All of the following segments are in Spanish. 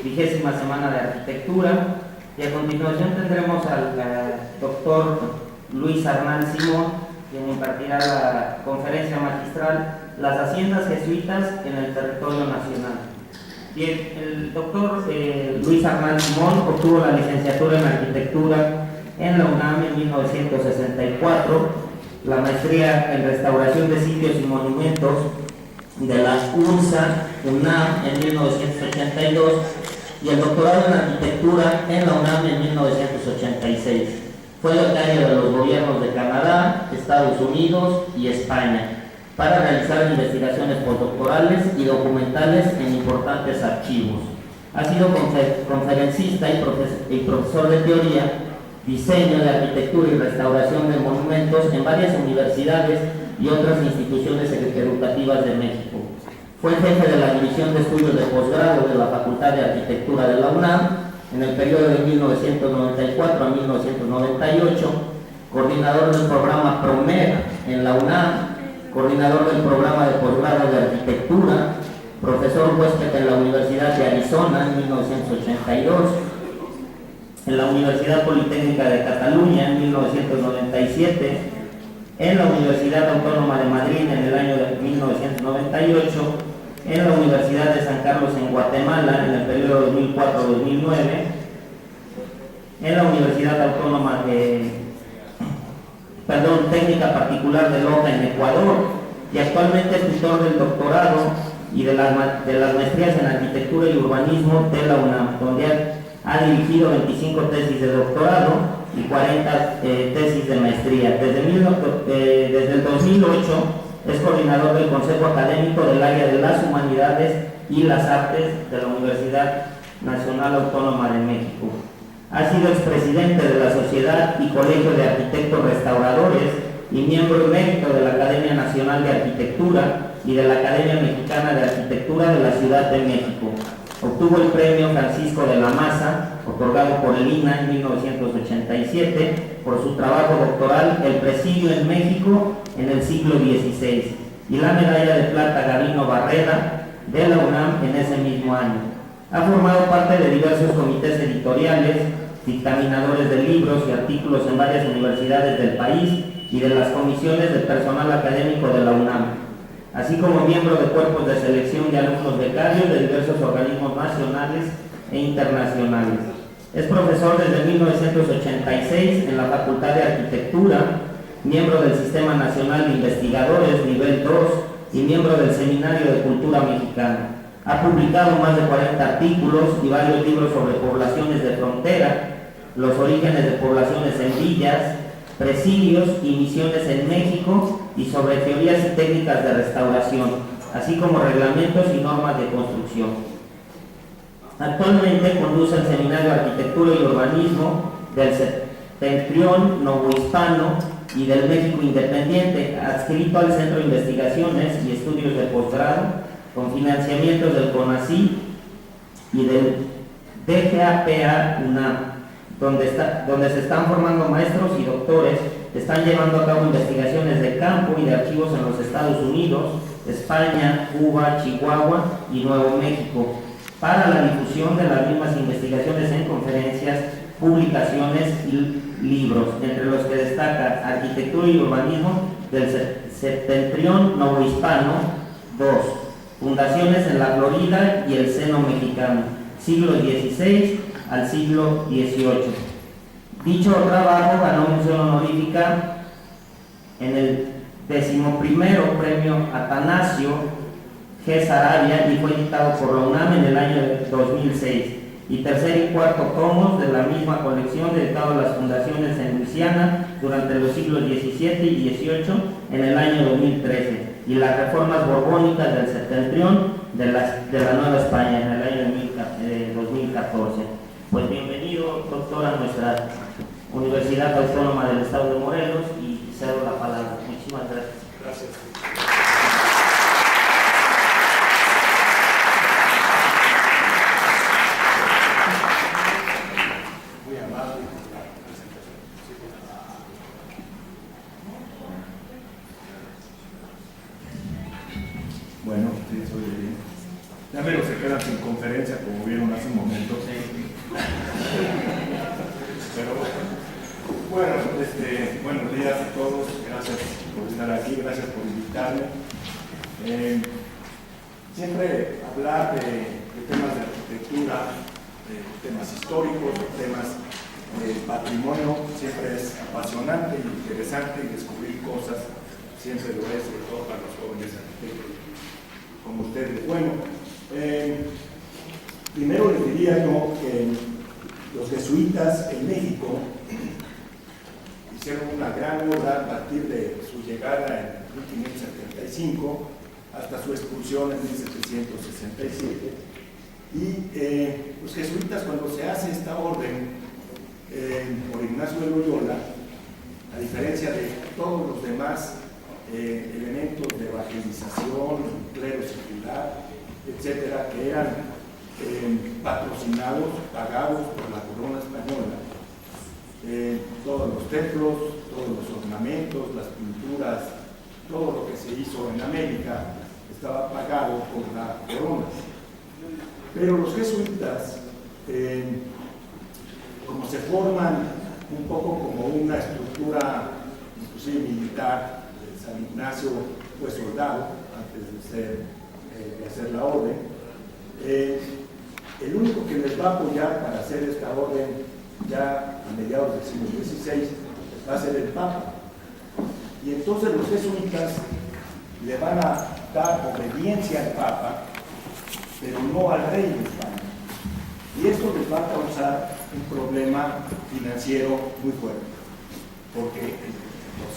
20ª Semana de Arquitectura, y a continuación tendremos al doctor Luis Arnal Simón, quien impartirá la conferencia magistral Las Haciendas Jesuitas en el Territorio Nacional. Bien, el doctor Luis Arnal Simón obtuvo la licenciatura en Arquitectura en la UNAM en 1964, la maestría en Restauración de Sitios y Monumentos de la UNAM en 1982 y el doctorado en Arquitectura en la UNAM en 1986. Fue becario de los gobiernos de Canadá, Estados Unidos y España para realizar investigaciones postdoctorales y documentales en importantes archivos. Ha sido conferencista y profesor de teoría, diseño de arquitectura y restauración de monumentos en varias universidades y otras instituciones educativas de México. Fue jefe de la División de Estudios de Posgrado de la Facultad de Arquitectura de la UNAM en el periodo de 1994 a 1998, coordinador del programa PROMED en la UNAM, coordinador del programa de posgrado de Arquitectura, profesor huésped en la Universidad de Arizona en 1982, en la Universidad Politécnica de Cataluña en 1997, en la Universidad Autónoma de Madrid en el año de 1998, en la Universidad de San Carlos en Guatemala en el periodo 2004-2009, en la Universidad Autónoma Técnica Particular de Loja en Ecuador, y actualmente es tutor del doctorado y de las maestrías en Arquitectura y Urbanismo de la UNAM, donde ha dirigido 25 tesis de doctorado y 40 tesis de maestría. Desde el 2008 es coordinador del Consejo Académico del Área de las Humanidades y las Artes de la Universidad Nacional Autónoma de México. Ha sido expresidente de la Sociedad y Colegio de Arquitectos Restauradores y miembro emérito de la Academia Nacional de Arquitectura y de la Academia Mexicana de Arquitectura de la Ciudad de México. Obtuvo el premio Francisco de la Maza, otorgado por el INAH en 1987, por su trabajo doctoral El Presidio en México en el siglo XVI, y la medalla de plata Gabino Barrera de la UNAM en ese mismo año. Ha formado parte de diversos comités editoriales, dictaminadores de libros y artículos en varias universidades del país y de las comisiones del personal académico de la UNAM, así como miembro de cuerpos de selección de alumnos becarios de diversos organismos nacionales e internacionales. Es profesor desde 1986 en la Facultad de Arquitectura, miembro del Sistema Nacional de Investigadores nivel 2 y miembro del Seminario de Cultura Mexicana. Ha publicado más de 40 artículos y varios libros sobre poblaciones de frontera, los orígenes de poblaciones en villas, presidios y misiones en México, y sobre teorías y técnicas de restauración, así como reglamentos y normas de construcción. Actualmente conduce el Seminario de Arquitectura y Urbanismo del Septentrión Novohispano y del México Independiente, adscrito al Centro de Investigaciones y Estudios de Posgrado, con financiamientos del CONACYT y del DGAPA UNAM, donde se están formando maestros y doctores, están llevando a cabo investigaciones de campo y de archivos en los Estados Unidos, España, Cuba, Chihuahua y Nuevo México, para la difusión de las mismas investigaciones en conferencias, publicaciones y libros, entre los que destaca Arquitectura y Urbanismo del Septentrión Novohispano 2, Fundaciones en la Florida y el Seno Mexicano, siglo XVI al siglo XVIII. Dicho trabajo ganó mención honorífica en el 11º Premio Atanasio G. Saravia y fue editado por la UNAM en el año 2006, y tercer y cuarto tomos de la misma colección dedicado a las fundaciones en Luisiana durante los siglos XVII y XVIII en el año 2013, y las reformas borbónicas del septentrión de la Nueva España en el año 2014. Pues bienvenido, doctor, a nuestra Universidad Autónoma del Estado de Morelos, y cedo la palabra. Muchísimas gracias. Gracias. Muy amable por la presentación. Bueno, sí, soy bien. Ya menos se quedan sin conferencia. conferencia, como vieron hace un momento. Pero bueno, buenos días a todos, gracias por estar aquí, gracias por invitarme. Siempre hablar de temas de arquitectura, de temas históricos, de temas de patrimonio, siempre es apasionante y interesante, y descubrir cosas siempre lo es, sobre todo para los jóvenes arquitectos como ustedes. Bueno, primero les diría yo que los jesuitas en México hicieron una gran obra a partir de su llegada en 1575 hasta su expulsión en 1767. Y los jesuitas, cuando se hace esta orden por Ignacio de Loyola, a diferencia de todos los demás elementos de evangelización, clero secular, etcétera, que eran patrocinados, pagados por la corona española, todos los templos, todos los ornamentos, las pinturas, todo lo que se hizo en América estaba pagado por la corona. Pero los jesuitas, como se forman un poco como una estructura inclusive militar, San Ignacio fue soldado antes de hacer la orden, el único que les va a apoyar para hacer esta orden ya a mediados del siglo XVI va a ser el Papa. Y entonces los jesuitas le van a dar obediencia al Papa, pero no al rey de España. Y esto les va a causar un problema financiero muy fuerte, porque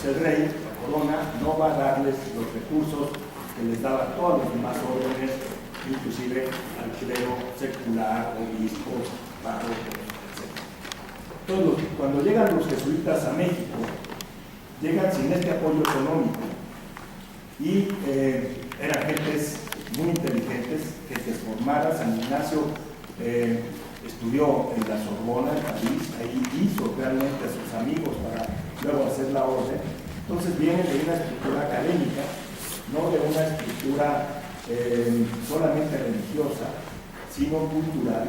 el rey, la corona, no va a darles los recursos que les daba todas las demás órdenes, inclusive al clero secular, obispos, párrocos, etc. Entonces, cuando llegan los jesuitas a México, llegan sin este apoyo económico y eran gentes muy inteligentes, gentes formadas. San Ignacio estudió en la Sorbona, en París, ahí hizo realmente a sus amigos para luego hacer la orden. Entonces vienen de una estructura académica, no de una estructura solamente religiosa, sino cultural.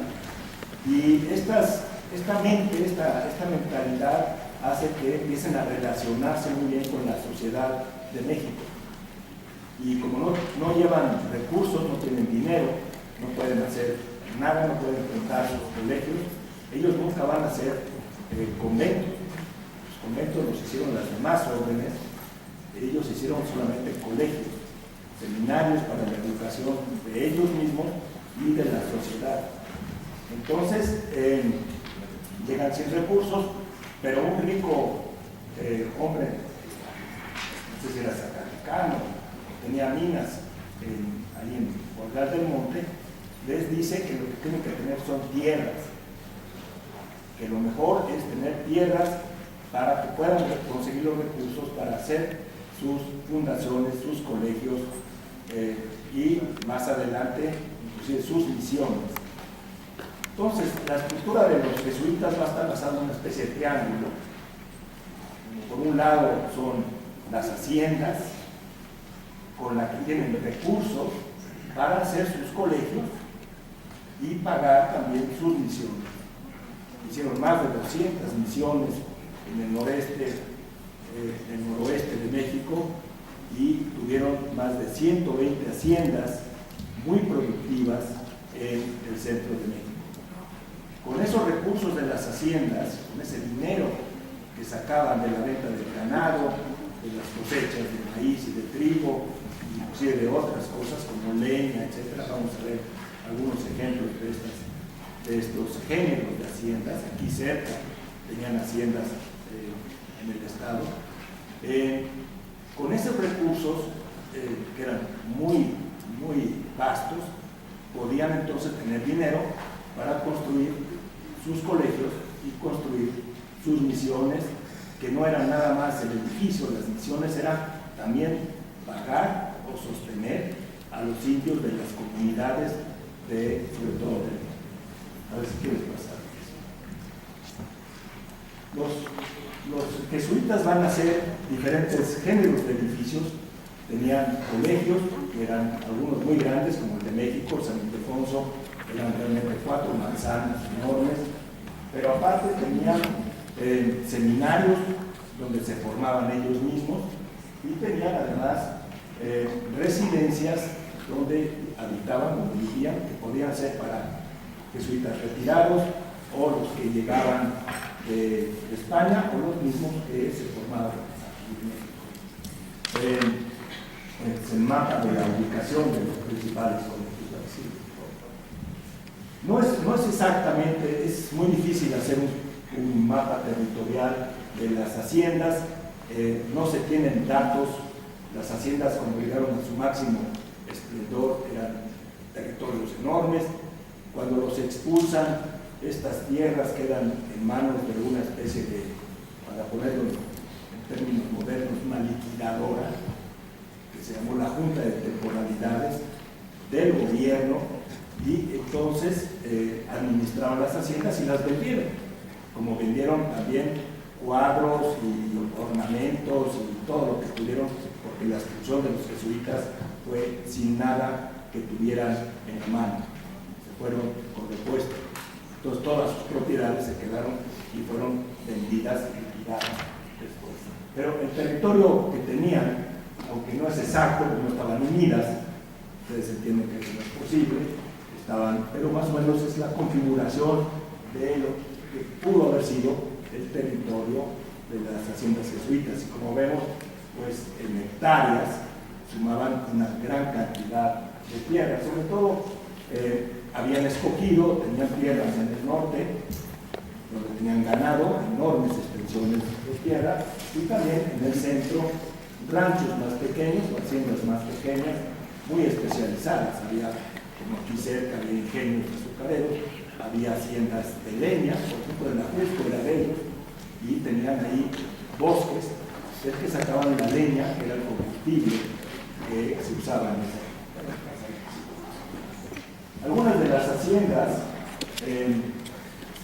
Y esta mentalidad hace que empiecen a relacionarse muy bien con la sociedad de México. Y como no llevan recursos, no tienen dinero, no pueden hacer nada, no pueden contar sus colegios, ellos nunca van a hacer conventos. Los conventos los hicieron las demás órdenes, ellos hicieron solamente colegios, seminarios para la educación de ellos mismos y de la sociedad. Entonces, llegan sin recursos, pero un rico hombre, no sé si era zacatecano, tenía minas ahí en Colgar del Monte, les dice que lo que tienen que tener son tierras, que lo mejor es tener tierras para que puedan conseguir los recursos para hacer sus fundaciones, sus colegios y más adelante inclusive sus misiones. Entonces, la estructura de los jesuitas va a estar basada en una especie de triángulo. Por un lado son las haciendas, con las que tienen recursos para hacer sus colegios y pagar también sus misiones. Hicieron más de 200 misiones en el noroeste de México y tuvieron más de 120 haciendas muy productivas en el centro de México. Con esos recursos de las haciendas, con ese dinero que sacaban de la venta del ganado, de las cosechas de maíz y de trigo, inclusive de otras cosas como leña, etc. Vamos a ver algunos ejemplos de estos géneros de haciendas. Aquí cerca tenían haciendas en el estado. Con esos recursos, que eran muy vastos, podían entonces tener dinero para construir sus colegios y construir sus misiones, que no eran nada más el edificio. Las misiones eran también pagar o sostener a los indios de las comunidades sobre todo a ver si quieres pasar. Los jesuitas van a hacer diferentes géneros de edificios. Tenían colegios, que eran algunos muy grandes, como el de México, San Ildefonso, eran realmente 4 manzanas enormes, pero aparte tenían seminarios donde se formaban ellos mismos y tenían además residencias donde habitaban, donde vivían, que podían ser para jesuitas retirados o los que llegaban de España o los mismos que se formaban aquí en México. Es el mapa de la ubicación de los principales colegios. No es exactamente, es muy difícil hacer un mapa territorial de las haciendas, no se tienen datos. Las haciendas, cuando llegaron a su máximo esplendor, eran territorios enormes. Cuando los expulsan, estas tierras quedan en manos de una especie de, para ponerlo en términos modernos, una liquidadora, que se llamó la Junta de Temporalidades del gobierno, y entonces administraban las haciendas y las vendieron, como vendieron también cuadros y ornamentos y todo lo que pudieron, porque la expulsión de los jesuitas fue sin nada que tuvieran en la mano, se fueron con repuesto. Entonces todas sus propiedades se quedaron y fueron vendidas y liquidadas después. Pero el territorio que tenían, aunque no es exacto, no estaban unidas, ustedes entienden que eso no es posible, pero más o menos es la configuración de lo que pudo haber sido el territorio de las haciendas jesuitas. Y como vemos, pues en hectáreas sumaban una gran cantidad de tierras. Sobre todo habían escogido, tenían tierras en el norte, donde tenían ganado, enormes extensiones de tierra, y también en el centro ranchos más pequeños, haciendas más pequeñas, muy especializadas. Había, como aquí cerca, había ingenios azucareros, había haciendas de leña, por ejemplo, en la Jusco era de ellos, y tenían ahí bosques, es que sacaban la leña, que era el combustible que se usaba en esa época. Algunas de las haciendas,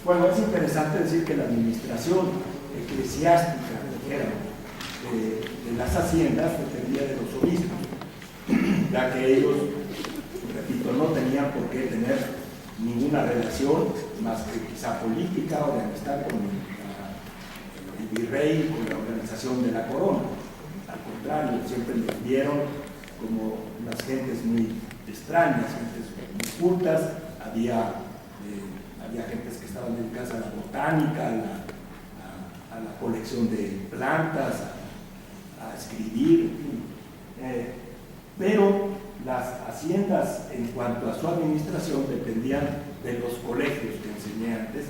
bueno, es interesante decir que la administración eclesiástica, de las haciendas dependía de los obispos, ya que ellos, repito, no tenían por qué tener ninguna relación más que quizá política o de amistad con el virrey, con la organización de la corona. Al contrario, siempre los vieron como unas gentes muy extrañas, gentes muy cultas. Había gentes que estaban dedicadas a la botánica, a la colección de plantas, a escribir, pero las haciendas, en cuanto a su administración, dependían de los colegios que enseñé antes,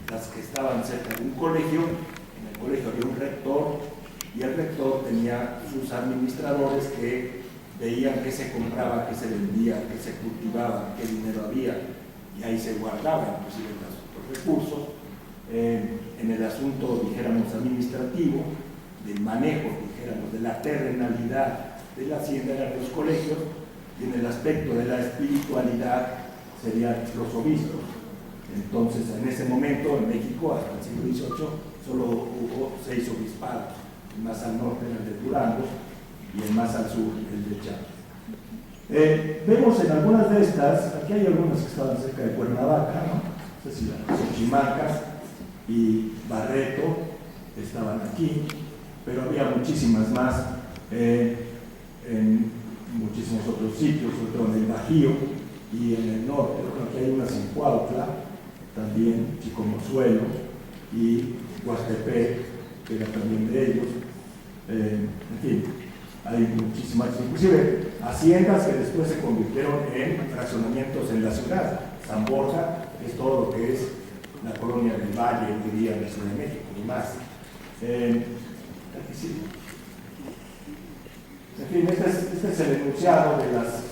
las que estaban cerca de un colegio. En el colegio había un rector, y el rector tenía sus administradores que veían qué se compraba, qué se vendía, qué se cultivaba, qué dinero había, y ahí se guardaban inclusive los recursos. En el asunto, dijéramos, administrativo, del manejo, dijéramos, de la terrenalidad de la hacienda eran los colegios, y en el aspecto de la espiritualidad serían los obispos. Entonces, en ese momento, en México, hasta el siglo XVIII, solo hubo 6 obispados, el más al norte era el de Durango y el más al sur el de Chiapas. Vemos en algunas de estas, aquí hay algunas que estaban cerca de Cuernavaca, ¿no? Es decir, Xochimacas y Barreto estaban aquí, pero había muchísimas más en muchísimos otros sitios, sobre todo en el Bajío y en el norte. Bueno, aquí hay unas en Cuautla, también Chicomozuelo y Huastepec, que era también de ellos. En fin, hay muchísimas, inclusive haciendas que después se convirtieron en fraccionamientos en la ciudad. San Borja es todo lo que es la colonia del Valle, hoy día en la Ciudad de México, y más. En fin, este es el enunciado de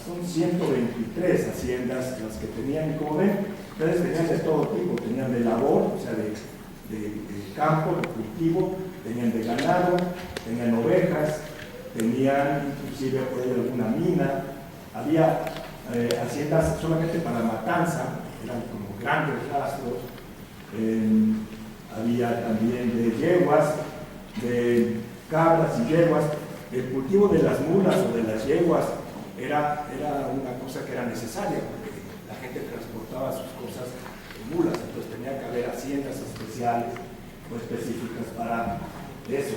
son 123 haciendas las que tenían, y como ven, ustedes tenían de todo tipo, tenían de labor, o sea, de campo, de cultivo, tenían de ganado, tenían ovejas, tenían inclusive por ahí alguna mina, había haciendas solamente para matanza, eran como grandes rastros, había también de yeguas, de cabras y yeguas. El cultivo de las mulas o de las yeguas era una cosa que era necesaria, porque la gente transportaba transportaba sus cosas en mulas, entonces tenía que haber haciendas especiales o específicas para eso.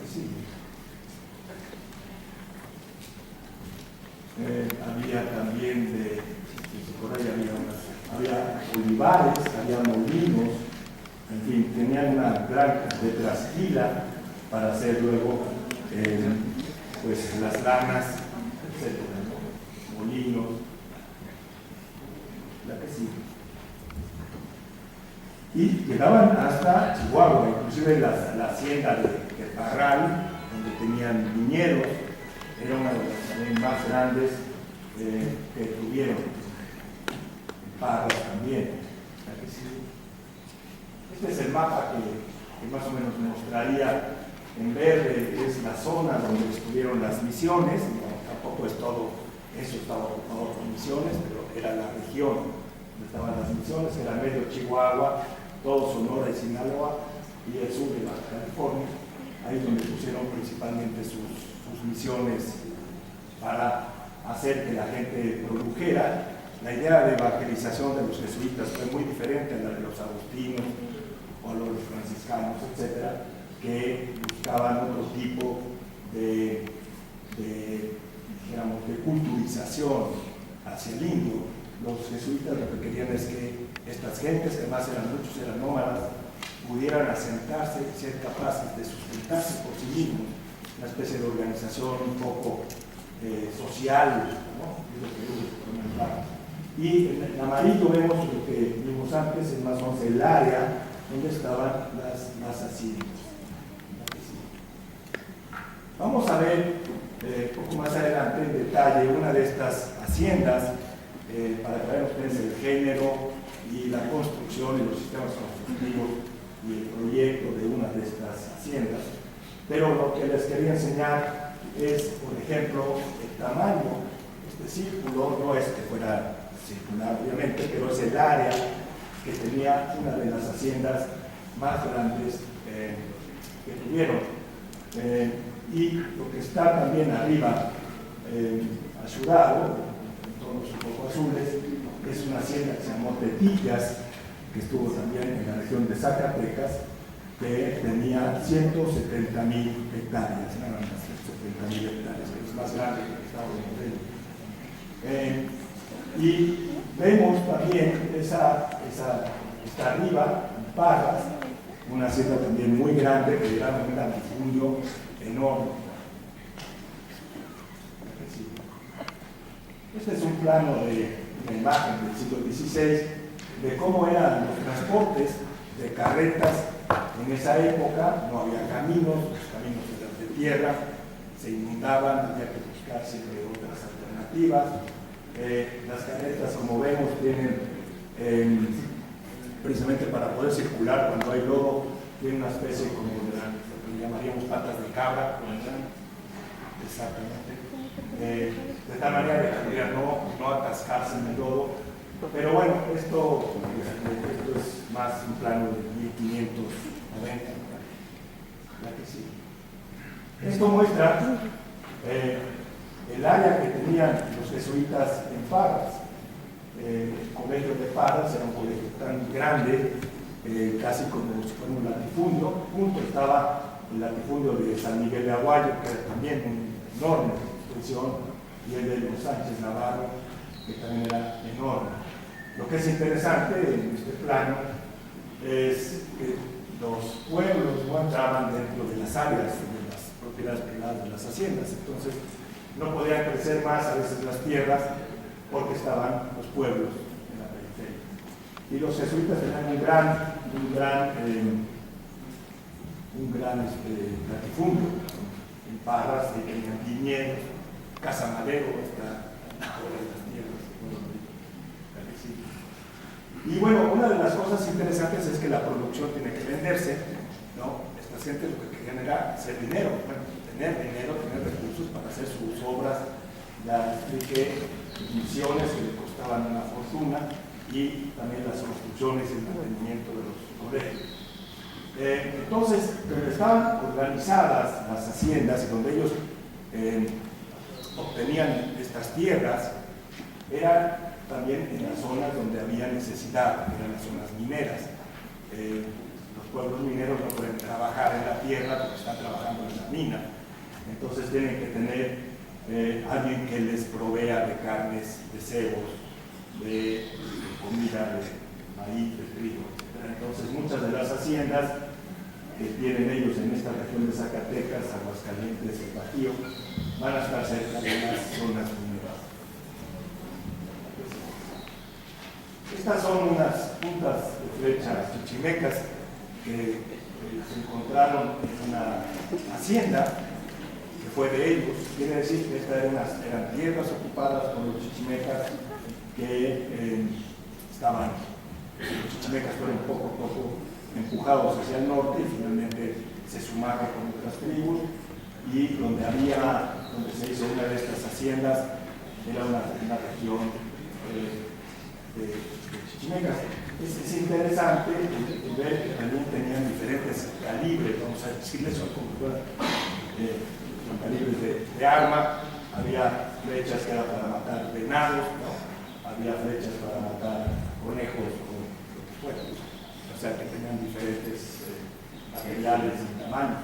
Sí. Había también por ahí había olivares, había molinos, en fin, tenían una granja de trasquila para hacer luego pues las lanas, etc. Molinos, la que sí. Y llegaban hasta Chihuahua, inclusive la hacienda de Parral, donde tenían viñedos, era una de las más grandes que tuvieron. Parras también. La que sí. Este es el mapa que más o menos mostraría. En verde es la zona donde estuvieron las misiones, no, tampoco es todo, eso estaba ocupado por misiones, pero era la región donde estaban las misiones, era medio Chihuahua, todo Sonora y Sinaloa, y el sur de Baja California, ahí donde pusieron principalmente sus misiones para hacer que la gente produjera. La idea de evangelización de los jesuitas fue muy diferente a la de los agustinos o a los franciscanos, etcétera, que buscaban otro tipo de culturización hacia el indio. Los jesuitas lo que querían es que estas gentes, que además muchos eran nómadas, pudieran asentarse y ser capaces de sustentarse por sí mismos, una especie de organización un poco social, ¿no? Es lo que ellos comentaban. Y en amarillo vemos lo que vimos antes, es más o menos el área donde estaban las haciendas. Vamos a ver un poco más adelante en detalle una de estas haciendas para que vean ustedes el género y la construcción y los sistemas constructivos y el proyecto de una de estas haciendas. Pero lo que les quería enseñar es, por ejemplo, el tamaño. Este círculo no es que fuera circular, obviamente, pero es el área que tenía una de las haciendas más grandes que tuvieron. Y lo que está también arriba, azulado, en tonos un poco azules, es una hacienda que se llamó Tetillas, que estuvo también en la región de Zacatecas, que tenía 170,000 hectáreas, nada más 170,000 hectáreas, que es más grande que el estado de Morelos. Y vemos también está arriba, en Parras, una hacienda también muy grande, que era un latifundio enorme. Este es un plano de una imagen del siglo XVI de cómo eran los transportes de carretas en esa época. No había caminos, los caminos eran de tierra, se inundaban, había que buscar siempre otras alternativas. Las carretas, como vemos, tienen precisamente para poder circular cuando hay lodo, tienen una especie como de lo que llamaríamos patas de cabra, exactamente, de tal manera que pudiera no atascarse en el lodo. Pero bueno, esto es más un plano de 1590. Esto muestra el área que tenían los jesuitas en Parras. El colegio de Parras era un colegio tan grande, casi como si fuera un latifundio. Junto estaba el latifundio de San Miguel de Aguayo, que era también una enorme extensión, y el de los Sánchez Navarro, que también era enorme. Lo que es interesante en este plano es que los pueblos no entraban dentro de las áreas de las propiedades privadas de las haciendas, entonces no podían crecer más a veces las tierras porque estaban los pueblos en la periferia. Y los jesuitas tenían un gran latifundio. En Parras tenían viñedos, Casa Madero, está ahora en las tierras. Y bueno, una de las cosas interesantes es que la producción tiene que venderse, ¿no? Estas gentes lo que querían era hacer dinero, bueno, tener dinero, tener recursos para hacer sus obras. Ya expliqué misiones que le costaban una fortuna y también las construcciones y el mantenimiento de los colegios. Entonces, donde estaban organizadas las haciendas y donde ellos obtenían estas tierras, eran también en las zonas donde había necesidad, que eran las zonas mineras. Los pueblos mineros no pueden trabajar en la tierra porque están trabajando en la mina, entonces tienen que tener alguien que les provea de carnes, de cebos, de comida, de maíz, de trigo, etc. Entonces muchas de las haciendas que tienen ellos en esta región de Zacatecas, Aguascalientes, el Bajío, van a estar cerca de las zonas mineras. Estas son unas puntas de flechas chichimecas que se encontraron en una hacienda que fue de ellos. Quiere decir que estas eran tierras ocupadas por los chichimecas que los chichimecas fueron poco a poco empujados hacia el norte y finalmente se sumaron con otras tribus, y donde se hizo una de estas haciendas era una región de chichimecas. Es interesante ver que también tenían diferentes calibres, vamos a decirles, como calibres de arma. Había flechas que eran para matar venados, ¿no? Había flechas para matar conejos o lo que fuera. O sea que tenían diferentes materiales y tamaños.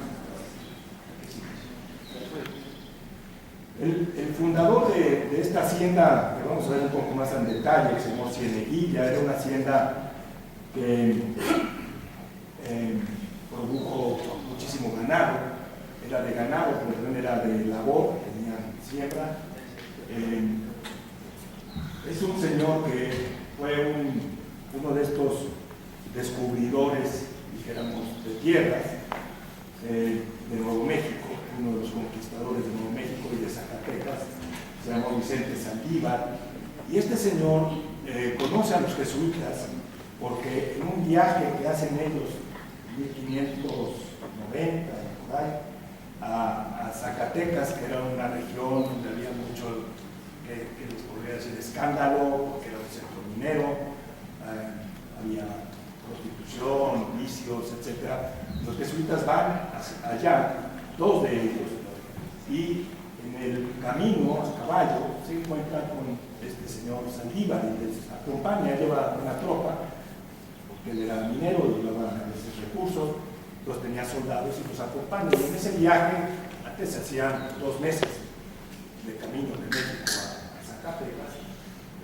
El fundador de esta hacienda, que vamos a ver un poco más en detalle, que se llamó Cieneguilla, era una hacienda que produjo muchísimo ganado. Era de ganado, pero también era de labor, tenían siembra. Es un señor que fue uno de estos descubridores, dijéramos, de tierras de Nuevo México, uno de los conquistadores de Nuevo México y de Zacatecas. Se llamó Vicente Saldívar, y este señor conoce a los jesuitas porque en un viaje que hacen ellos en 1590 por ahí, a Zacatecas, que era una región donde había mucho que les podría decir escándalo, porque era un centro minero, había prostitución, vicios, etc. Los jesuitas van allá, dos de ellos, y en el camino a caballo se encuentran con este señor Saldívar y les acompaña, lleva una tropa, porque él era minero y llevaba a veces recursos, los tenía soldados y los acompaña. Y en ese viaje, antes se hacían 2 meses de camino de México a Zacatecas,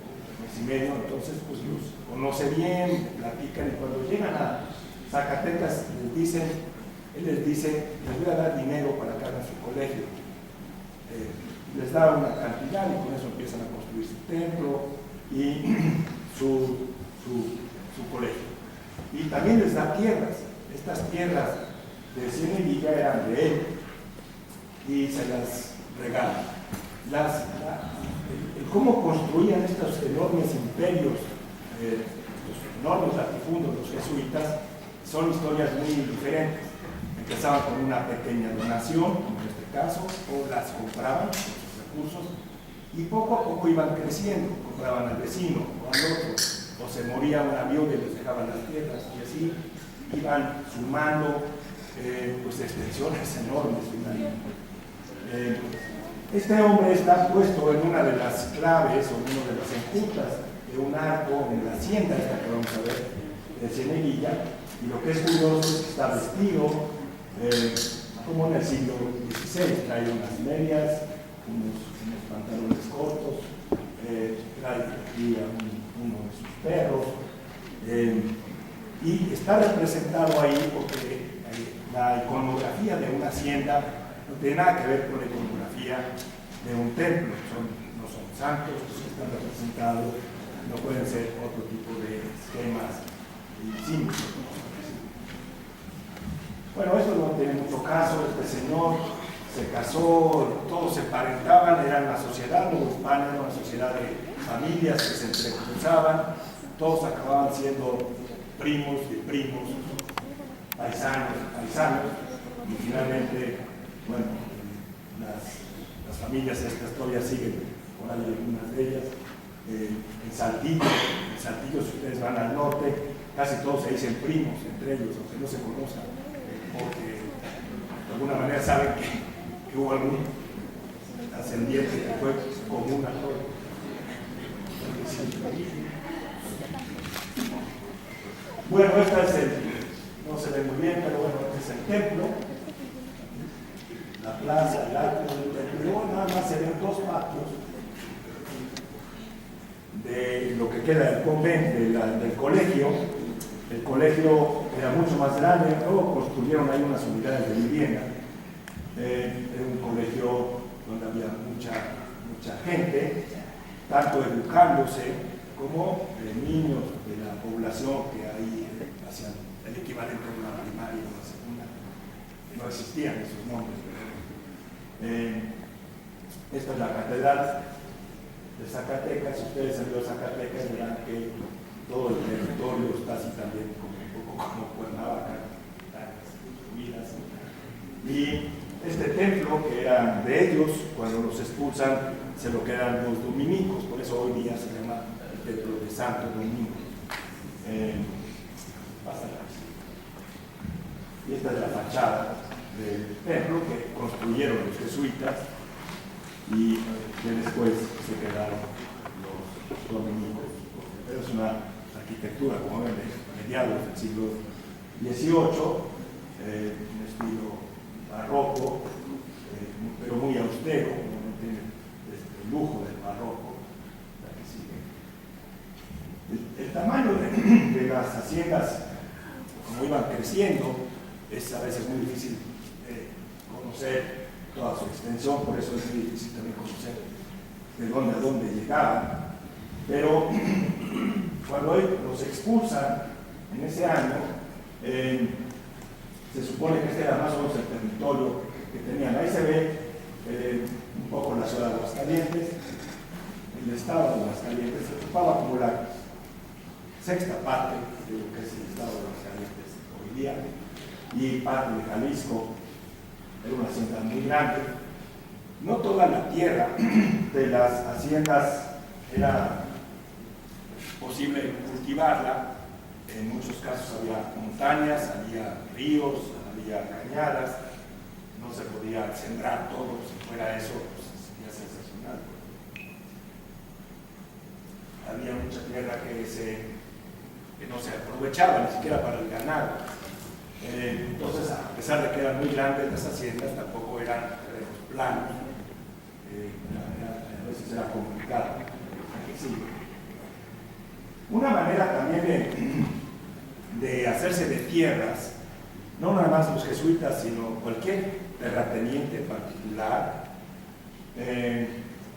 un mes y medio, entonces pues los conoce bien, platican, y cuando llegan a Zacatecas él les dice, les voy a dar dinero para que hagan su colegio. Les da una cantidad y con eso empiezan a construir su templo y su colegio. Y también les da tierras. Estas tierras de Cieneguilla eran de él y se las regalan. Cómo construían estos enormes imperios, los enormes latifundios, los jesuitas, son historias muy diferentes. Empezaban con una pequeña donación, como en este caso, o las compraban, sus recursos, y poco a poco iban creciendo. Compraban al vecino o al otro, o se moría una viuda y les dejaban las tierras, y así iban sumando pues extensiones enormes. Este hombre está puesto en una de las claves o en una de las enjutas de un arco en la hacienda esta que vamos a ver de Cieneguilla, y lo que es curioso es que está vestido como en el siglo XVI, trae unas medias, unos pantalones cortos, trae aquí a uno de sus perros, y está representado ahí porque la iconografía de una hacienda no tiene nada que ver con la iconografía de un templo. No son santos los que están representados, no pueden ser otro tipo de esquemas y símbolos. Bueno, eso no tiene mucho caso. Este señor se casó, todos se emparentaban, era una sociedad, Nueva Hispania era una sociedad de familias que se entrecruzaban, todos acababan siendo primos de primos, paisanos de paisanos, y finalmente, bueno, las familias estas todavía siguen, por ahí algunas de ellas. En Saltillo, si ustedes van al norte, casi todos se dicen primos entre ellos, aunque no se conozcan, porque de alguna manera saben que hubo algún ascendiente que fue común a todos. Bueno, esta es no se ve muy bien, pero bueno, este es el templo, la plaza, el atrio del templo. Y luego nada más se ven dos patios de lo que queda del convento, del colegio. El colegio era mucho más grande, luego construyeron ahí unas unidades de vivienda. Era un colegio donde había mucha gente, tanto educándose como niños de la población que ahí hacían el equivalente a una primaria y una segunda. No existían esos nombres. Esta es la catedral de Zacatecas. Si ustedes han ido a Zacatecas verán que todo el territorio está así también un poco como Cuernavaca, ruinas. Y este templo, que era de ellos, cuando los expulsan, se lo quedan los dominicos, por eso hoy día se llama el templo de Santo Domingo. Y esta es la fachada del templo que construyeron los jesuitas y que después se quedaron los dominicos. Pero es una arquitectura, como ven, de mediados del siglo XVIII, un estilo barroco, pero muy austero, no tiene el lujo del barroco. El tamaño de las haciendas, como iban creciendo, es a veces muy difícil conocer toda su extensión, por eso es muy difícil también conocer de dónde a dónde llegaban. Pero cuando los expulsan en ese año, se supone que este era más o menos el territorio que tenían. Ahí se ve un poco la ciudad de Aguascalientes. El estado de Aguascalientes se ocupaba como la sexta parte de lo que es el estado de Aguascalientes hoy día, y parte de Jalisco. Era una hacienda muy grande. No toda la tierra de las haciendas era posible cultivarla. En muchos casos había montañas, había ríos, había cañadas. No se podía sembrar todo. Si fuera eso, pues sería sensacional. Había mucha tierra que no se aprovechaba ni siquiera para el ganado. Entonces, a pesar de que eran muy grandes las haciendas, tampoco eran planos. A veces era complicado. Sí. Una manera también de hacerse de tierras, no nada más los jesuitas, sino cualquier terrateniente particular,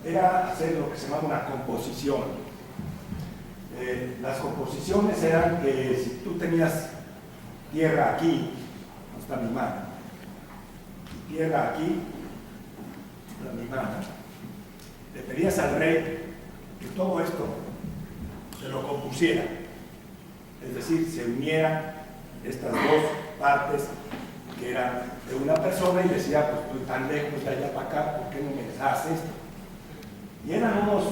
era hacer lo que se llamaba una composición. Las composiciones eran que si tú tenías tierra aquí, no está mi mano, y tierra aquí, está mi mano, le pedías al rey que todo esto se lo compusiera, es decir, se unieran estas dos partes que eran de una persona y decía, pues estoy tan lejos de allá para acá, ¿por qué no me das esto? Y eran unos,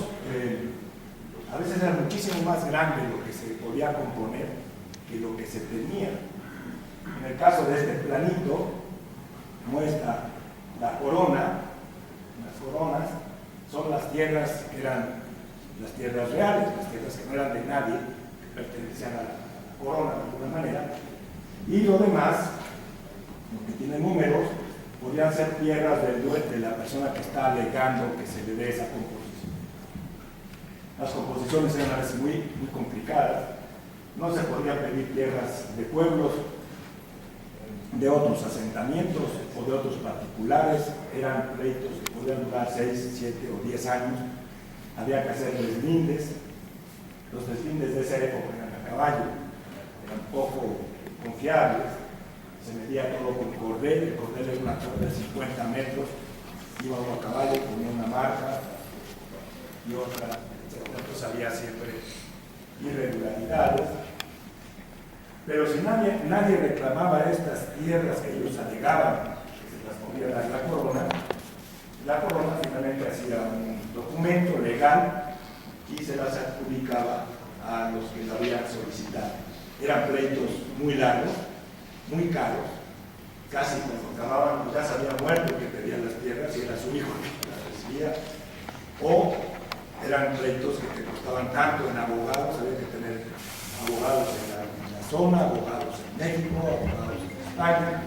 a veces era muchísimo más grande lo que se podía componer que lo que se tenía. En el caso de este planito, muestra la corona. Las coronas son las tierras que eran las tierras reales, las tierras que no eran de nadie, que pertenecían a la corona de alguna manera, y lo demás, lo que tiene números, podrían ser tierras de la persona que está alegando que se le dé esa composición. Las composiciones eran a veces muy complicadas, no se podían pedir tierras de pueblos, de otros asentamientos o de otros particulares. Eran pleitos que podían durar 6, 7 o 10 años. Había que hacer deslindes. Los deslindes de esa época eran a caballo, eran poco confiables. Se medía todo con cordel. El cordel era una cuerda de 50 metros. Iba uno a caballo, ponía una marca y otra, etc. Entonces había siempre irregularidades. Pero si nadie reclamaba estas tierras que ellos alegaban que se las podía dar la corona finalmente hacía un documento legal y se las adjudicaba a los que lo habían solicitado. Eran pleitos muy largos, muy caros, casi cuando acababan, ya se había muerto que pedía las tierras y era su hijo que las recibía, o eran pleitos que te costaban tanto en abogados, había que tener abogados en la zona, abogados en México, abogados en España.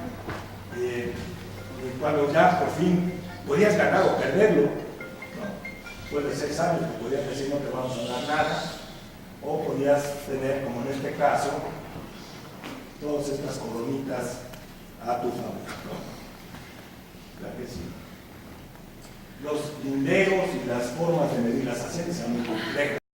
Y cuando ya por fin podías ganar o perderlo, ¿no? Después de 6 años te podías decir no te vamos a dar nada, o podías tener, como en este caso, todas estas coronitas a tu favor, ¿no? Claro que sí. Los linderos y las formas de medir las haciendas son muy complejas.